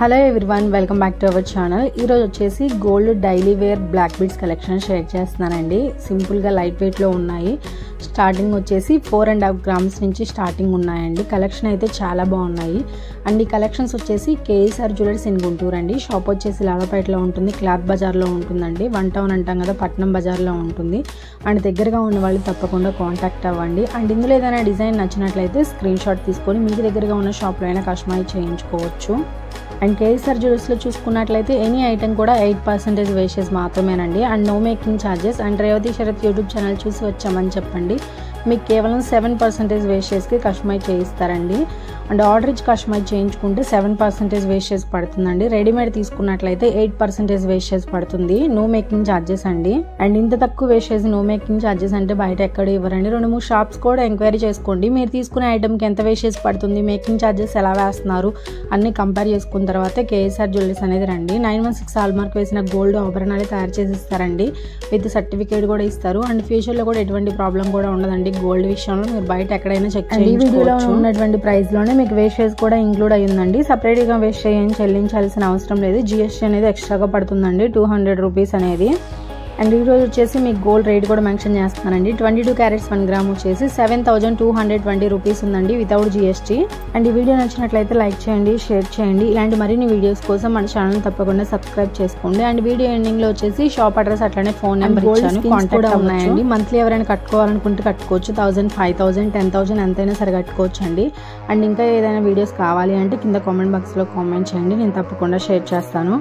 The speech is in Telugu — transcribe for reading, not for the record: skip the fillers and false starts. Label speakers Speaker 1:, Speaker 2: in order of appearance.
Speaker 1: Hello everyone, welcome back to our channel. ఈరోజు వచ్చేసి gold daily wear black beads collection share చేస్తున్నానండి. సింపుల్గా లైట్ వెయిట్లో ఉన్నాయి. స్టార్టింగ్ వచ్చేసి 4.5 grams నుంచి స్టార్టింగ్ ఉన్నాయండి. కలెక్షన్ అయితే చాలా బాగున్నాయి. అండ్ ఈ కలెక్షన్స్ వచ్చేసి కేఎస్ఆర్ జ్యువెలర్స్ ఇన్ గుంటూరు అండి. షాప్ వచ్చేసి లాలపేటలో ఉంటుంది, క్లాత్ బజార్లో ఉంటుందండి. 1 టౌన్ అంటాం కదా, పట్నం బజార్లో ఉంటుంది. అండ్ దగ్గరగా ఉన్న వాళ్ళు తప్పకుండా కాంటాక్ట్ అవ్వండి. అండ్ ఇందులో ఏదైనా డిజైన్ నచ్చినట్లయితే స్క్రీన్ షాట్ తీసుకొని మీకు దగ్గరగా ఉన్న షాప్లో అయినా కస్టమైజ్ చేయించుకోవచ్చు. అండ్ కేఎస్ఆర్ జ్యువెలర్స్లో చూసుకున్నట్లయితే ఎనీ ఐటమ్ కూడా 8% వేస్టేజ్ మాత్రమేనండి. And no making charges. And Revathi Sharath YouTube channel చూసి వచ్చామని చెప్పండి. మీకు కేవలం 7% వేస్టేజ్కి కస్టమైజ్ చేయిస్తారండి. అండ్ ఆర్డర్ ఇచ్చి కస్టమైజ్ చేయించుకుంటే 7% వేస్టేజ్ పడుతుందండి. రెడీమేడ్ తీసుకున్నట్లయితే 8% వేస్టేజ్ పడుతుంది. నో మేకింగ్ ఛార్జెస్ అండి. అండ్ ఇంత తక్కువ వేస్టేజ్ నో మేకింగ్ ఛార్జెస్ అంటే బయట ఎక్కడ ఇవ్వరండి. 2-3 షాప్స్ కూడా ఎంక్వైరీ చేసుకోండి. మీరు తీసుకునే ఐటమ్కి ఎంత వేస్టేజ్ పడుతుంది, మేకింగ్ ఛార్జెస్ ఎలా వేస్తున్నారు అన్ని కంపేర్ చేసుకున్న తర్వాత కేఎస్ఆర్ జ్యువెలర్స్ అనేది రండి. 916 హాల్ మార్క్ వేసిన గోల్డ్ ఆభరణాలు తయారు చేసి ఇస్తారండి. విత్ సర్టిఫికేట్ కూడా ఇస్తారు. అండ్ ఫ్యూచర్లో కూడా ఎటువంటి ప్రాబ్లం కూడా ఉండదండి. గోల్డ్ విషయంలో మీరు బయట ఎక్కడైనా చెక్ చేయండి. ఈ వీడియోలో ఉన్నటువంటి ప్రైస్ లోనే మీకు వేస్టేజ్ కూడా ఇంక్లూడ్ అయ్యిందండి. సపరేట్ గా వేస్టేజ్ ఏం చెల్లించాల్సిన అవసరం లేదు. జిఎస్టీ అనేది ఎక్స్ట్రాగా పడుతుందండి, 200 రూపీస్ అనేది. అండ్ ఈరోజు వచ్చేసి మీకు గోల్డ్ రేట్ కూడా మెన్షన్ చేస్తున్నానండి. 22 క్యారెట్స్ 1 గ్రామ్ వచ్చేసి 7220 రూపీస్ ఉందండి వితౌట్ జిఎస్టీ. అండ్ ఈ వీడియో నచ్చినట్లయితే లైక్ చేయండి, షేర్ చేయండి. ఇలాంటి మరిన్ని వీడియోస్ కోసం మన ఛానల్ తప్పకుండా సబ్స్క్రైబ్ చేసుకోండి. అండ్ వీడియో ఎండింగ్ లో వచ్చేసి షాప్ అడ్రస్ అట్లనే ఫోన్ నెంబర్ ఇచ్చాను, కాంటాక్ట్ ఉన్నాయండి. మంత్లీ ఎవరైనా కట్టుకోవాలనుకుంటే కట్టుకోవచ్చు. 1000, 5000, 10,000 ఎంతైనా సరే కట్టుకోవచ్చు అండి. అండ్ ఇంకా ఏదైనా వీడియోస్ కావాలి అంటే కింద కామెంట్ బాక్స్ లో కామెంట్ చేయండి, నేను తప్పకుండా షేర్ చేస్తాను.